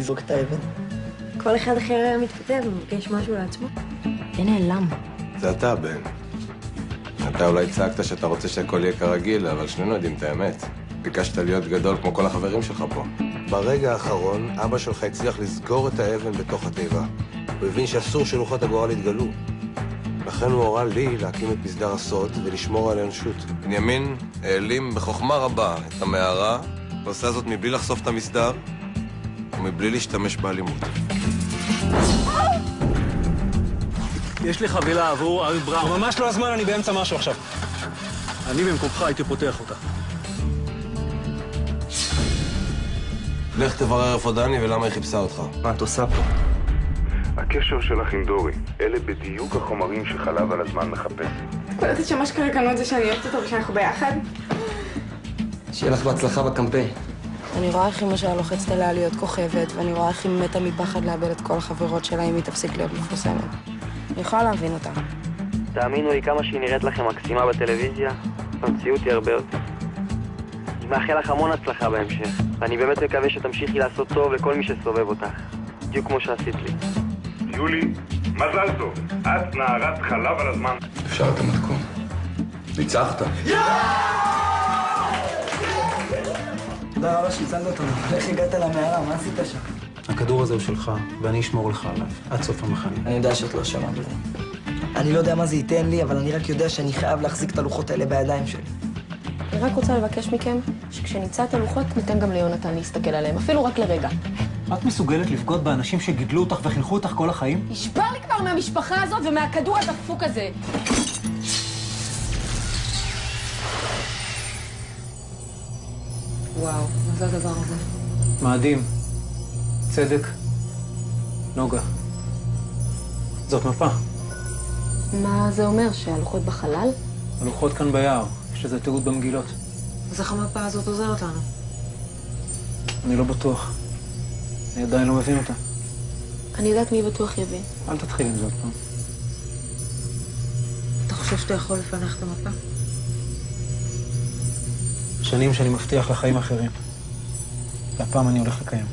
לזרוק את האבן. כל אחד אחר היה מתכתב ומבקש משהו לעצמו. זה נעלם. זה אתה, בן. אתה אולי צעקת שאתה רוצה שהכל יהיה כרגיל, אבל שנינו יודעים את האמת. ביקשת להיות גדול כמו כל החברים שלך פה. ברגע האחרון, אבא שלך הצליח לסגור את האבן בתוך התיבה. הוא הבין שאסור שלוחות הגורל יתגלו. לכן הוא הורה לי להקים את מסדר הסוד ולשמור על האנושות. בנימין העלים בחוכמה רבה את המערה, ועושה זאת מבלי לחשוף את המסדר ומבלי להשתמש באלימות. יש לי חבילה עבור ארי בראון. ממש לא הזמן, אני באמצע משהו עכשיו. אני במקומך הייתי פותח אותה. לך תברר איפה דני ולמה היא חיפשה אותך. מה את עושה פה? הקשר שלך עם דורי, אלה בדיוק החומרים שחלב על הזמן מחפש. קולטת שמש כרגע קנו את זה שאני אוהבת אותו ושאנחנו ביחד? שיהיה לך בהצלחה בקמפיין. אני רואה איך אמא שלה לוחצת עליה להיות כוכבת, ואני רואה איך היא מתה מפחד לאבד את כל החברות שלה אם היא תפסיק להיות מפורסמת. אני יכולה להבין אותה. תאמינו לי, כמה שהיא נראית לכם מקסימה בטלוויזיה, במציאות היא הרבה יותר. אני מאחל לך המון הצלחה בהמשך, ואני באמת מקווה שתמשיכי לעשות טוב לכל מי שסובב אותך, בדיוק כמו שעשית לי. יולי, מזל טוב, את נערת חלב על הזמן. אפשר את המתכון. ניצחת. תודה רבה שהצלת אותנו. איך הגעת למערה? מה עשית שם? הכדור הזה הוא שלך, ואני אשמור לך עליו, עד סוף המחנה. אני יודע שאת לא שמעת בזה. אני לא יודע מה זה ייתן לי, אבל אני רק יודע שאני חייב להחזיק את הלוחות האלה בידיים שלי. אני רק רוצה לבקש מכם שכשנמצא את הלוחות ניתן גם ליונתן להסתכל עליהם, אפילו רק לרגע. את מסוגלת לבגוד באנשים שגידלו אותך וחינכו אותך כל החיים? נשבר לי כבר מהמשפחה הזאת ומהכדור הדפוק הזה. וואו, מה זה הדבר הזה? מאדים, צדק, נוגה. זאת מפה. מה זה אומר? שהלוחות בחלל? הלוחות כאן ביער, יש לזה תיעוד במגילות. אז איך המפה הזאת עוזרת לנו? אני לא בטוח. אני עדיין לא מבין אותה. אני יודעת מי בטוח יבין. אל תתחיל עם זה עוד פעם. אתה חושב שאתה יכול לפענח את המפה? שנים שאני מבטיח לחיים אחרים. והפעם אני הולך לקיים.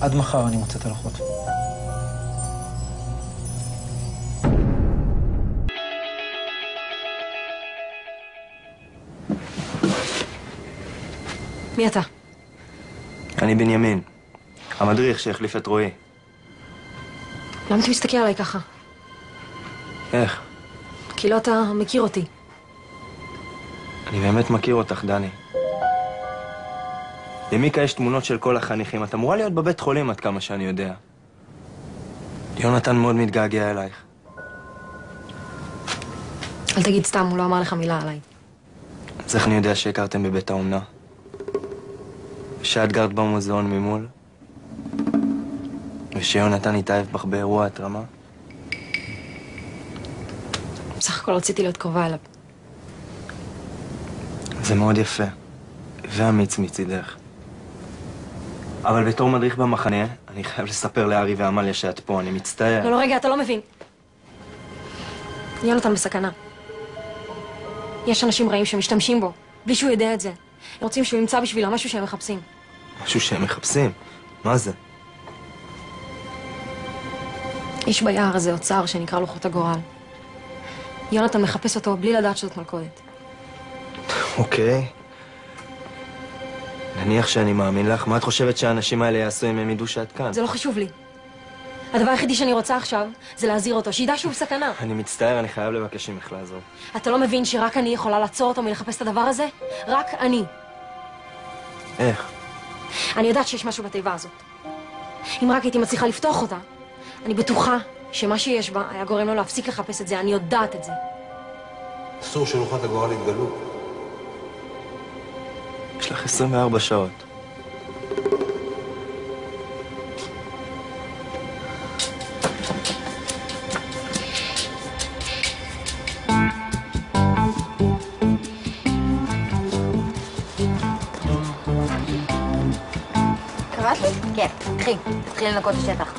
עד מחר אני מוצא את הלוחות. מי אתה? אני בנימין, המדריך שהחליף את רועי. למה אתה מסתכל עליי ככה? איך? כי לא אתה מכיר אותי. אני באמת מכיר אותך, דני. למיקה יש תמונות של כל החניכים. את אמורה להיות בבית חולים עד כמה שאני יודע. יונתן מאוד מתגעגע אלייך. אל תגיד סתם, הוא לא אמר לך מילה עליי. אז איך אני יודע שהכרתם בבית האומנה? שאת גרת במוזיאון ממול? ושיונתן התאהב בך באירוע התרמה? בסך הכל רציתי להיות קרובה אליו. זה מאוד יפה. ואמיץ מצידך. אבל בתור מדריך במחנה, אני חייב לספר לארי ועמליה שאת פה, אני מצטער. לא, רגע, אתה לא מבין. יונתן בסכנה. יש אנשים רעים שמשתמשים בו, בלי שהוא יודע את זה. הם רוצים שהוא ימצא בשבילו משהו שהם מחפשים. משהו שהם מחפשים? מה זה? יש ביער הזה אוצר שנקרא לוחות הגורל. יונתן מחפש אותו בלי לדעת שזאת מלכודת. אוקיי. נניח שאני מאמין לך, מה את חושבת שהאנשים האלה יעשו אם הם ידעו שאת כאן? זה לא חשוב לי. הדבר היחידי שאני רוצה עכשיו זה להזהיר אותו, שידע שהוא בסכנה. אני מצטער, אני חייב לבקש ממך לעזור. אתה לא מבין שרק אני יכולה לעצור אותו מלחפש את הדבר הזה? רק אני. איך? אני יודעת שיש משהו בתיבה הזאת. אם רק הייתי מצליחה לפתוח אותה, אני בטוחה שמה שיש בה היה גורם לו להפסיק לחפש את זה, אני יודעת את זה. אסור שלוחות הגורל יתגלו. יש לך 24 שעות. קראת לי? כן, קחי, תתחילי לנקות את השטח.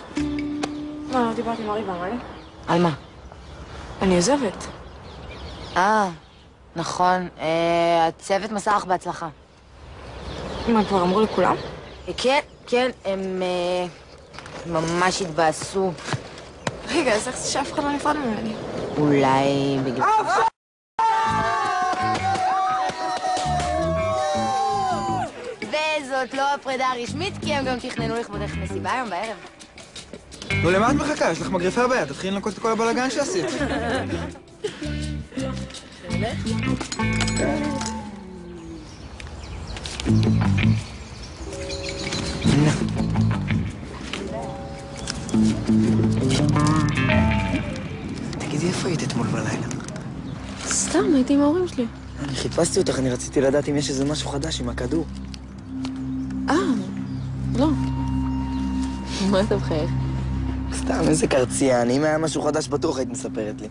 מה, לא דיברתי עם ארי ועמליה? על מה? אני עוזבת. נכון. הצוות מסע לך בהצלחה. מה, כבר אמרו לכולם? כן, הם ממש התבאסו. רגע, אז איך זה שאף אחד לא נפרד ממני? אולי בגלל... וזאת לא הפרידה הרשמית, כי הם גם תכננו לכבודך מסיבה היום בערב. נו, למה את מחכה? יש לך מגריפה ביד, תתחיל לנקות את כל הבלגן שעשית. תגידי, איפה היית אתמול בלילה? סתם, הייתי עם ההורים שלי. אני חיפשתי אותך, אני רציתי לדעת אם יש איזה משהו חדש עם הכדור. לא. מה אתה מחייך? סתם, איזה קרציין. אם היה משהו חדש בטוח היית מספרת לי.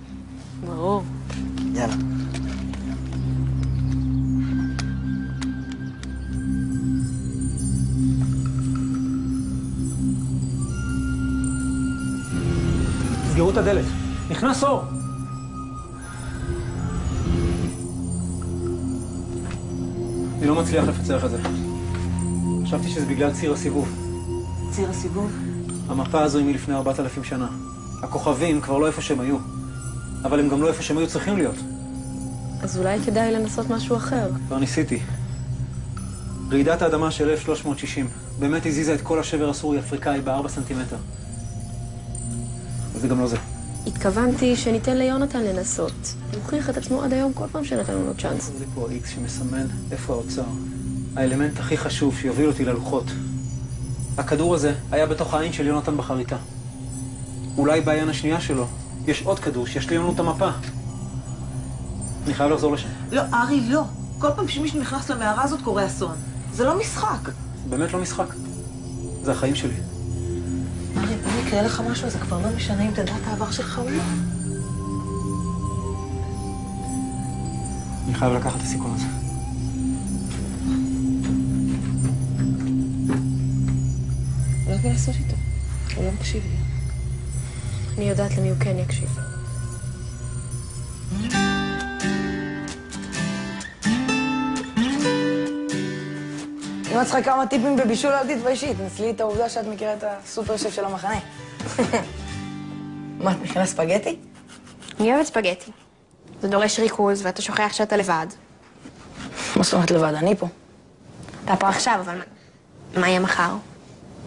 ברור. יאללה. סגרו את הדלת. נכנס אור. אני לא מצליח לפצח את זה. חשבתי שזה בגלל ציר הסיבוב. ציר הסיבוב? המפה הזו היא מלפני 4,000 שנה. הכוכבים כבר לא איפה שהם היו. אבל הם גם לא איפה שהם היו צריכים להיות. אז אולי כדאי לנסות משהו אחר. כבר ניסיתי. רעידת האדמה של 1360 באמת הזיזה את כל השבר הסורי-אפריקאי ב4 סנטימטר. וזה גם לא זה. התכוונתי שניתן ליונתן לנסות. הוא הוכיח את עצמו עד היום כל פעם שנתנו לו צ'אנס. זה פה ה-X שמסמן איפה האוצר. האלמנט הכי חשוב שיוביל אותי ללוחות. הכדור הזה היה בתוך העין של יונתן בחריטה. אולי בעין השנייה שלו יש עוד כדור שישלים לנו את המפה. אני חייב לחזור לשם. לא, ארי, לא. כל פעם שמישהו נכנס למערה הזאת קורה אסון. זה לא משחק. זה באמת לא משחק. זה החיים שלי. ארי, אם יקרה לך משהו, זה כבר לא משנה אם תדע את העבר שלך או לא. אני חייב לקחת את הסיכון הזה. לא יודעת מה לעשות איתו. הוא לא מקשיב לי. אני יודעת למי הוא כן יקשיב. אם את צריכה כמה טיפים בבישול, אל תתביישי. תנסלי את העובדה שאת מכירה את הסופר שף של המחנה. מה, את מכירה ספגטי? אני אוהבת ספגטי. זה דורש ריכוז, ואתה שוכח שאתה לבד. מה זאת אומרת לבד? אני פה. אתה פה עכשיו, אבל מה יהיה מחר?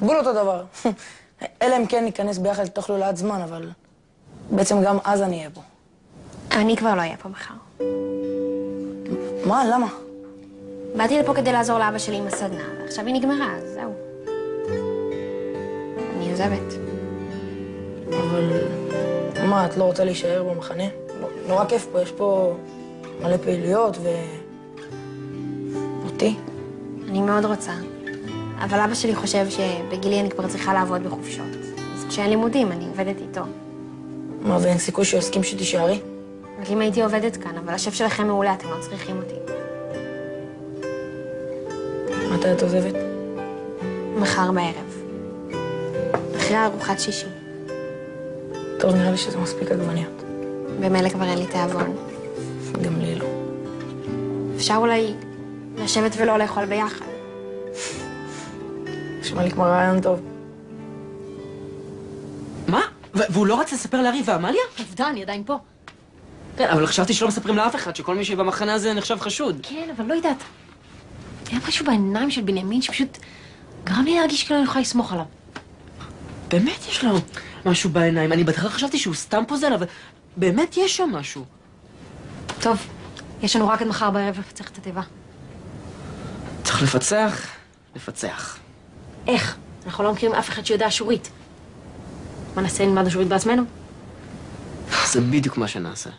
בול אותו דבר. אלא אם כן ניכנס ביחד לתוך לאט זמן, אבל בעצם גם אז אני אהיה פה. אני כבר לא אהיה פה מחר. מה? למה? באתי לפה כדי לעזור לאבא שלי עם הסדנה, ועכשיו היא נגמרה, אז זהו. אני עוזבת. אבל מה, את לא רוצה להישאר במחנה? נורא כיף פה, יש פה מלא פעילויות אותי. אני מאוד רוצה. אבל אבא שלי חושב שבגילי אני כבר צריכה לעבוד בחופשות. אז כשאין לימודים, אני עובדת איתו. מה, ואין סיכוי שיסכים שתישארי? רק אם הייתי עובדת כאן, אבל השף שלכם מעולה, אתם לא צריכים אותי. מתי את עוזבת? מחר בערב. אחרי ארוחת שישי. טוב, נראה לי שזה מספיק עגבניות. במילא כבר אין לי תיאבון. גם לי לא. אפשר אולי לשבת ולא לאכול ביחד. נשמע לי כמו רעיון טוב. מה? והוא לא רצה לספר לארי ועמליה? עובדה, אני עדיין פה. כן, אבל חשבתי שלא מספרים לאף אחד, שכל מי שבמחנה הזה נחשב חשוד. כן, אבל לא יודעת. היה משהו בעיניים של בנימין שפשוט גרם לי להרגיש כאילו אני יכולה לסמוך עליו. באמת יש לו משהו בעיניים. אני בהתחלה חשבתי שהוא סתם פוזל, אבל באמת יש שם משהו. טוב, יש לנו רק עד מחר בערב לפצח את התיבה. צריך לפצח, לפצח. איך? אנחנו לא מכירים אף אחד שיודע אשורית. מה נעשה, נלמד אשורית בעצמנו? זה בדיוק מה שנעשה.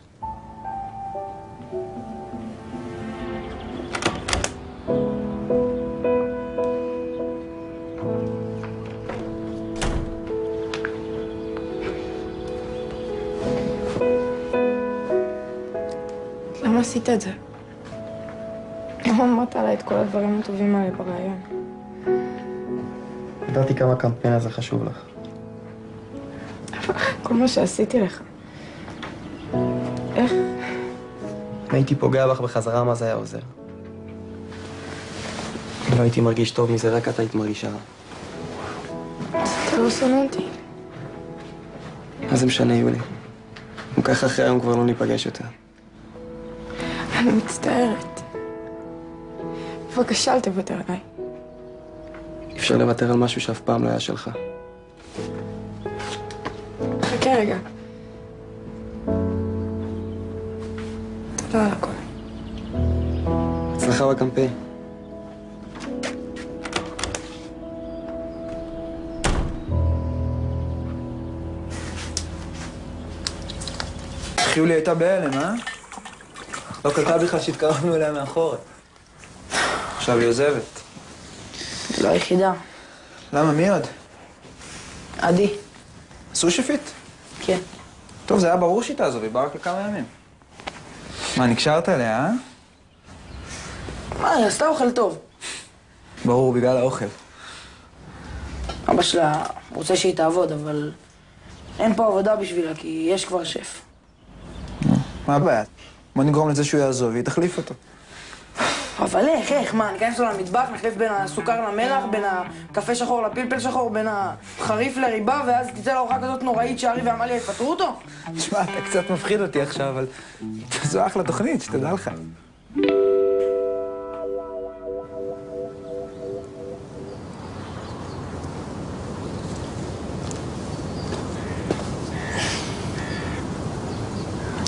למה עשית את זה? למה אמרת עליי את כל הדברים הטובים האלה ברעיון? ידעתי כמה הקמפיין הזה חשוב לך. כל מה שעשיתי לך. איך? אם הייתי פוגע בך בחזרה, מה זה היה עוזר? לא הייתי מרגיש טוב מזה, רק אתה היית מרגישה. אתה לא שונא אותי. מה זה משנה, יולי? גם ככה אחרי היום כבר לא ניפגש יותר. אני מצטערת. בבקשה, אל תוותר עליי. אי אפשר לוותר על משהו שאף פעם לא היה שלך. חכה רגע. תודה על הכל. הצלחה בקמפיין. יולי הייתה בהלם, אה? לא קלטה בכלל שהתקרבנו אליה מאחורת. עכשיו היא עוזבת. לא היחידה. למה? מי עוד? עדי. סושפית? כן. טוב, זה היה ברור שהיא תעזוב, היא באה רק לכמה ימים. מה, נקשרת אליה, אה? מה, היא עשתה אוכל טוב. ברור, בגלל האוכל. אבא שלה רוצה שהיא תעבוד, אבל אין פה עבודה בשבילה, כי יש כבר שף. מה הבעיה? בוא נגרום לזה שהוא יעזוב, והיא תחליף אותו. אבל איך? מה, ניכנס לו למטבח, נחליף בין הסוכר למלח, בין הקפה שחור לפלפל שחור, בין החריף לריבה, ואז תצא לארוחה כזאת נוראית שארי ועמליה יפטרו אותו? תשמע, אתה קצת מפחיד אותי עכשיו, אבל זו אחלה תוכנית, שתדע לך.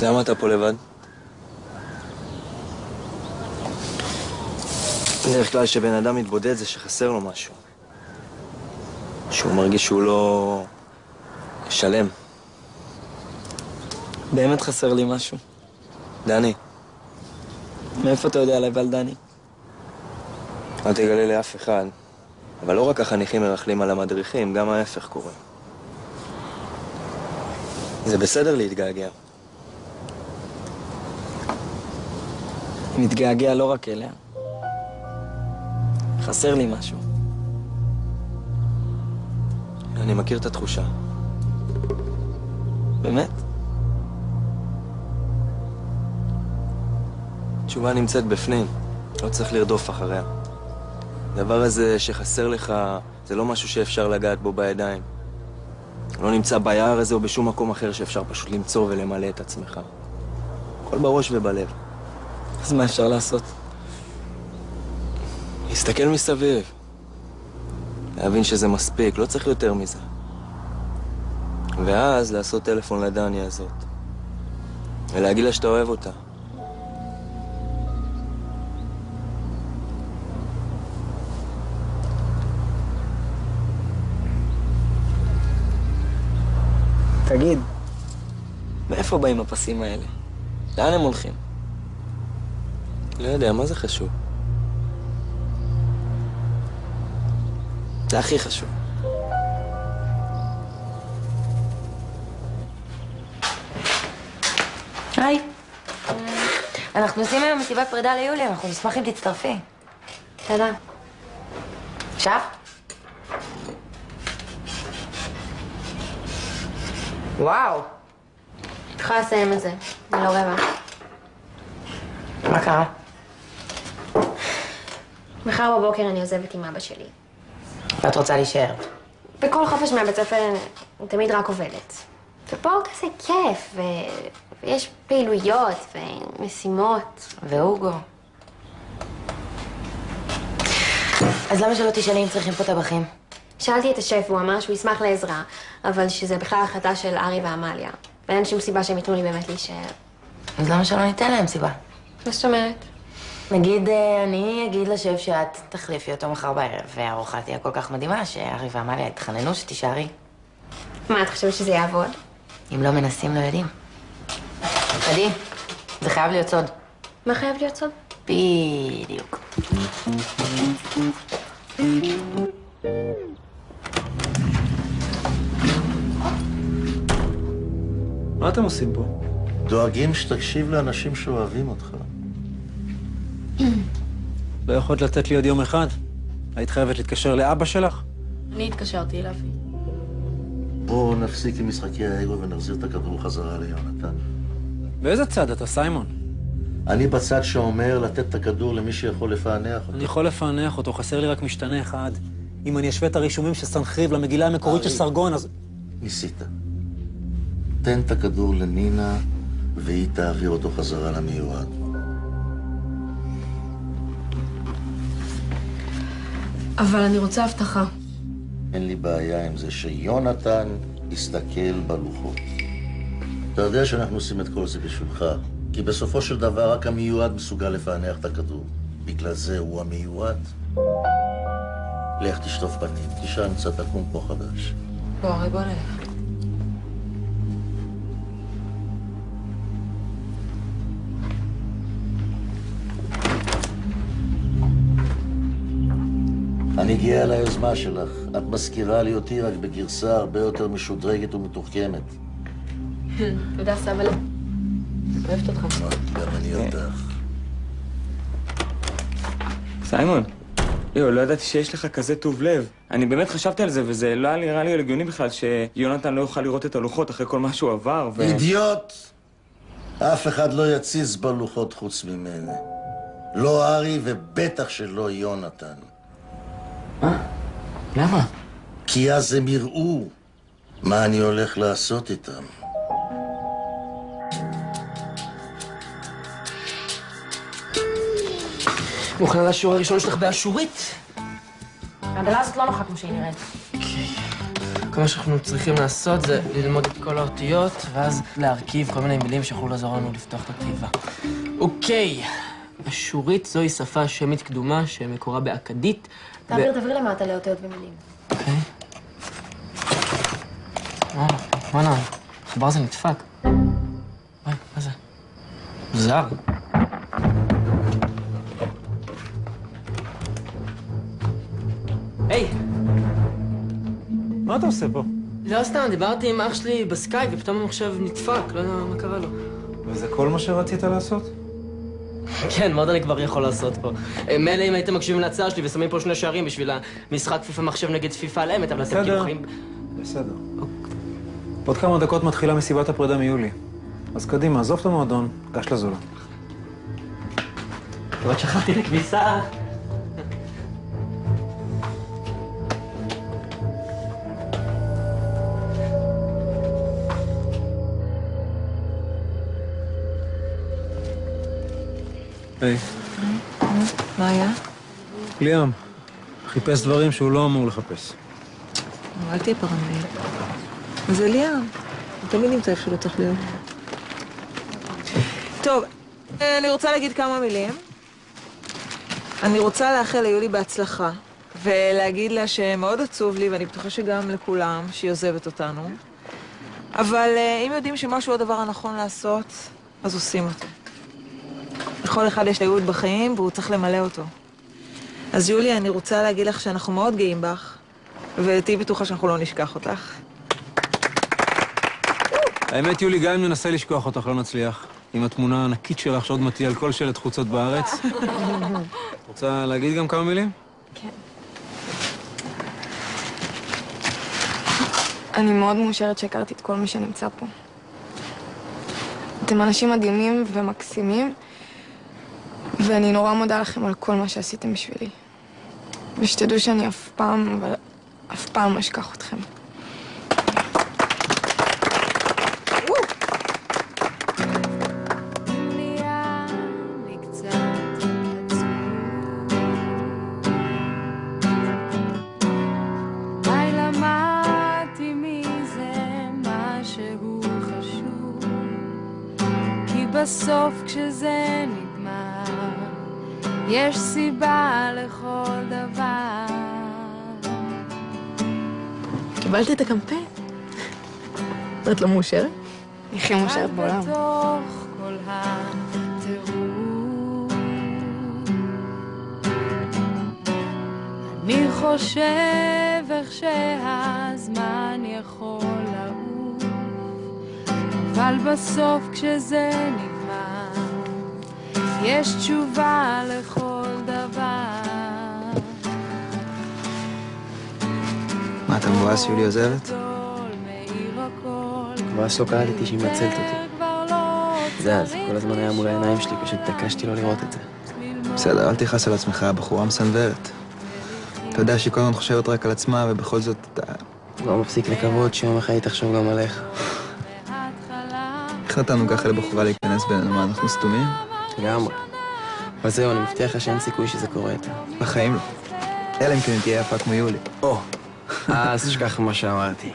למה אתה פה לבד? בדרך כלל כשבן אדם מתבודד זה שחסר לו משהו. שהוא מרגיש שהוא לא שלם. באמת חסר לי משהו. דני. מאיפה אתה יודע עליי ועל דני? אל תגלה לאף אחד. אבל לא רק החניכים מרחלים על המדריכים, גם ההפך קורה. זה בסדר להתגעגע. מתגעגע לא רק אליה. חסר לי משהו. אני מכיר את התחושה. באמת? התשובה נמצאת בפנים. לא צריך לרדוף אחריה. הדבר הזה שחסר לך, זה לא משהו שאפשר לגעת בו בידיים. לא נמצא ביער הזה או בשום מקום אחר שאפשר פשוט למצוא ולמלא את עצמך. הכל בראש ובלב. אז מה אפשר לעשות? להסתכל מסביב. להבין שזה מספיק, לא צריך יותר מזה. ואז לעשות טלפון לדני הזאת. ולהגיד לה שאתה אוהב אותה. תגיד, מאיפה באים הפסים האלה? לאן הם הולכים? לא יודע, מה זה חשוב? זה הכי חשוב. היי. אנחנו עושים היום מסיבת פרידה ליולי, אנחנו נשמח אם תצטרפי. תודה. עכשיו? וואו. את יכולה לסיים את זה, אני לא רבע. מה קרה? מחר בבוקר אני עוזבת עם אבא שלי. ואת רוצה להישאר? בכל חופש מהבית ספר אני תמיד רק עובדת. ופה כזה כיף, ויש פעילויות ומשימות. והוגו. אז למה שלא תשאלי אם צריכים פה טבחים? שאלתי את השף, הוא אמר שהוא ישמח לעזרה, אבל שזה בכלל החלטה של ארי ועמליה. ואין שום סיבה שהם ייתנו לי באמת להישאר. אז למה שלא ניתן להם סיבה? מה זאת אומרת? נגיד, אני אגיד לשף שאת תחליפי אותו מחר בערב, והארוחה תהיה כל כך מדהימה שארי ועמליה התחננו שתישארי. מה, את חושבת שזה יעבוד? אם לא מנסים, לא יודעים. קדימה, זה חייב להיות סוד. מה חייב להיות סוד? בדיוק. מה אתם עושים פה? דואגים שתקשיב לאנשים שאוהבים אותך. לא יכולת לתת לי עוד יום אחד? היית חייבת להתקשר לאבא שלך? אני התקשרתי אליו. בואו נפסיק עם משחקי האגו ונחזיר את הכדור חזרה ליונתן. באיזה צד אתה, סיימון? אני בצד שאומר לתת את הכדור למי שיכול לפענח אותו. אני יכול לפענח אותו, חסר לי רק משתנה אחד. אם אני אשווה את הרישומים של סנחריב למגילה המקורית של סרגון, אז... ניסית. תן את הכדור לנינה, והיא תעביר אותו חזרה למיועד. אבל אני רוצה הבטחה. אין לי בעיה עם זה שיונתן יסתכל בלוחות. אתה יודע שאנחנו עושים את כל זה בשבילך, כי בסופו של דבר רק המיועד מסוגל לפענח את הכדור. בגלל זה הוא המיועד. לך תשטוף בתים, תשען קצת תקום פה חדש. בוא, הרי בוא נלך. אני גאה על היוזמה שלך. את מזכירה לי אותי רק בגרסה הרבה יותר משודרגת ומתוחכמת. תודה, סבלה. אוהבת אותך. גם אני אותך. סיימון, לא ידעתי שיש לך כזה טוב לב. אני באמת חשבתי על זה, וזה לא היה נראה לי הגיוני בכלל שיונתן לא יוכל לראות את הלוחות אחרי כל מה שהוא עבר, אידיוט! אף אחד לא יציז בלוחות חוץ ממני. לא ארי ובטח שלא יונתן. מה? למה? כי אז הם יראו מה אני הולך לעשות איתם. מוכנה לשיעור הראשון שלך באשורית? ההגלה הזאת לא נוחה כמו שהיא נראית. כל מה שאנחנו צריכים לעשות זה ללמוד את כל האותיות, ואז להרכיב כל מיני מילים שיכולו לעזור לנו לפתוח את התיבה. אוקיי, אשורית זוהי שפה שמית קדומה שמקורה באכדית. תעביר למטה לאותיות ומילים. אוקיי. וואלה, החבר הזה נדפק. וואי, מה זה? מוזר. היי! מה אתה עושה פה? לא סתם, דיברתי עם אח שלי בסקייפ ופתאום המחשב נדפק, לא יודע מה קרה לו. וזה כל מה שרצית לעשות? כן, מה עוד אני כבר יכול לעשות פה? מילא אם הייתם מקשיבים להצעה שלי ושמים פה 2 שערים בשביל המשחק פיפה מחשב נגד פיפה על אמת, אבל אתם כאילו חיים... בסדר. עוד כמה דקות מתחילה מסיבת הפרידה מיולי. אז קדימה, עזוב את המועדון, גש לזולה. עוד שכחתי לכביסה. היי. מה היה? ליאם, חיפש דברים שהוא לא אמור לחפש. אל תהיה פרנואיד. זה ליאם. הוא תמיד נמצא איפה שלא צריך להיות. טוב, אני רוצה להגיד כמה מילים. אני רוצה לאחל ליולי בהצלחה, ולהגיד לה שמאוד עצוב לי, ואני בטוחה שגם לכולם, שהיא עוזבת אותנו. אבל אם יודעים שמשהו הדבר הנכון לעשות, אז עושים אותו. לכל אחד יש ייעוד בחיים, והוא צריך למלא אותו. אז יולי, אני רוצה להגיד לך שאנחנו מאוד גאים בך, ותהי בטוחה שאנחנו לא נשכח אותך. האמת, יולי, גם אם ננסה לשכוח אותך, לא נצליח. עם התמונה הענקית שלך שעוד מטיעה על כל שלט חוצות בארץ. רוצה להגיד גם כמה מילים? כן. אני מאוד מאושרת שהכרתי את כל מי שנמצא פה. אתם אנשים מדהימים ומקסימים, ואני נורא מודה לכם על כל מה שעשיתם בשבילי. ושתדעו שאני אף פעם, אבל אף פעם לא אשכח אתכם. בסוף כשזה נגמר, יש סיבה לכל דבר. קיבלת את הקמפיין? את לא מאושרת? אני הכי מאושרת בעולם. בתוך כל הטירוף, אני חושב איך שהזמן יכול לעוף, אבל בסוף כשזה נגמר, יש תשובה לכל דבר. מה, אתה מבואס שיולי עוזבת? מבואס לא קראתי שהיא מצלת אותי. זה כל הזמן היה מול העיניים שלי, פשוט התעקשתי לא לראות את זה. בסדר, אל תכעס על עצמך, הבחורה מסנוורת. אתה יודע שהיא כל הזמן חושבת רק על עצמה, ובכל זאת אתה... לא מפסיק לקוות שיום אחד היא תחשוב גם עליך. איך נתנו ככה לבחורה להיכנס בינינו? מה, אנחנו סתומים? לגמרי. אבל זהו, אני מבטיח לך שאין סיכוי שזה קורה איתה. בחיים לא. אלא אם כן היא תהיה יפה כמו יולי. אז תשכח מה שאמרתי.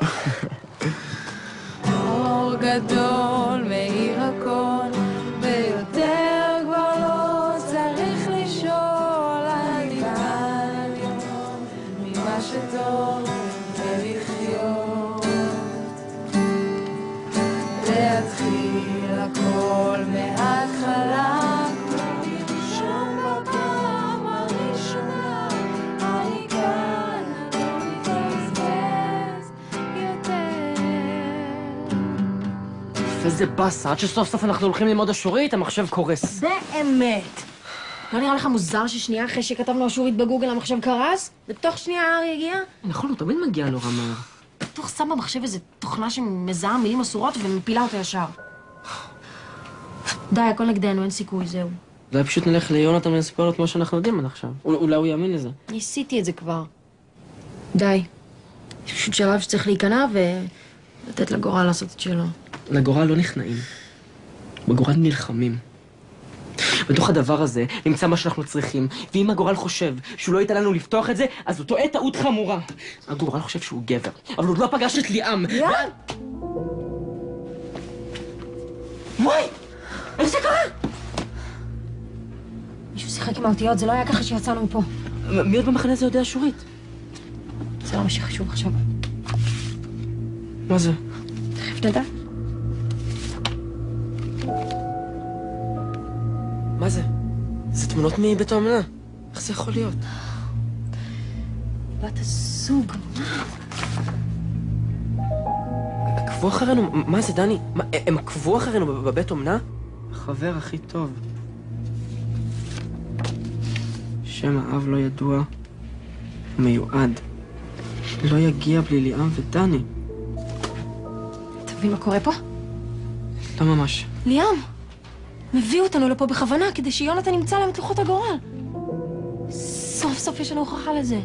אור גדול מאיר הכל, ויותר כבר לא צריך לשאול, אני כאן ממה שטוב ולחיות, להתחיל הכל מההתחלה, כמו לרשום בפעם הראשונה, אני כאן, אני מתבזבז יותר. איזה באסה, עד שסוף סוף אנחנו הולכים ללמוד אשורית, המחשב קורס. באמת. לא נראה לך מוזר ששנייה אחרי שכתבנו אשורית בגוגל המחשב קרס? בתוך שנייה הארי הגיע? נכון, הוא תמיד מגיע נורא מהר. בטוח שם במחשב איזה תוכנה שמזהה מילים אסורות ומפילה אותה ישר. די, הכל נגדנו, אין סיכוי, זהו. אולי פשוט נלך ליונתן ונספר לו את מה שאנחנו יודעים עד עכשיו. אולי הוא יאמין לזה. ניסיתי את זה כבר. די. יש פשוט שלב שצריך להיכנע ולתת לגורל לעשות את שלו. לגורל לא נכנעים. בגורל נלחמים. בתוך הדבר הזה נמצא מה שאנחנו צריכים, ואם הגורל חושב שהוא לא ייתן לנו לפתוח את זה, אז הוא טועה טעות חמורה. הגורל חושב שהוא גבר, אבל הוא עוד לא פגש את ליאם. ליאם? וואי! איך זה קרה? מישהו שיחק עם האותיות, זה לא היה ככה שיצאנו מפה. מי עוד במחנה הזה יודע אשורית? זה לא מה שחשוב עכשיו. מה זה? תכף נדע. מה זה? זה תמונות מבית האומנה. איך זה יכול להיות? בת הזוג. עקבו אחרינו? מה זה, דני? הם עקבו אחרינו בבית אומנה? החבר הכי טוב. שם האב לא ידוע, מיועד. לא יגיע בלי ליאם ודני. אתה מבין מה קורה פה? לא ממש. ליאם, הביאו אותנו לפה בכוונה כדי שיונתן ימצא להם את לוחות הגורל. סוף סוף יש לנו הוכחה לזה.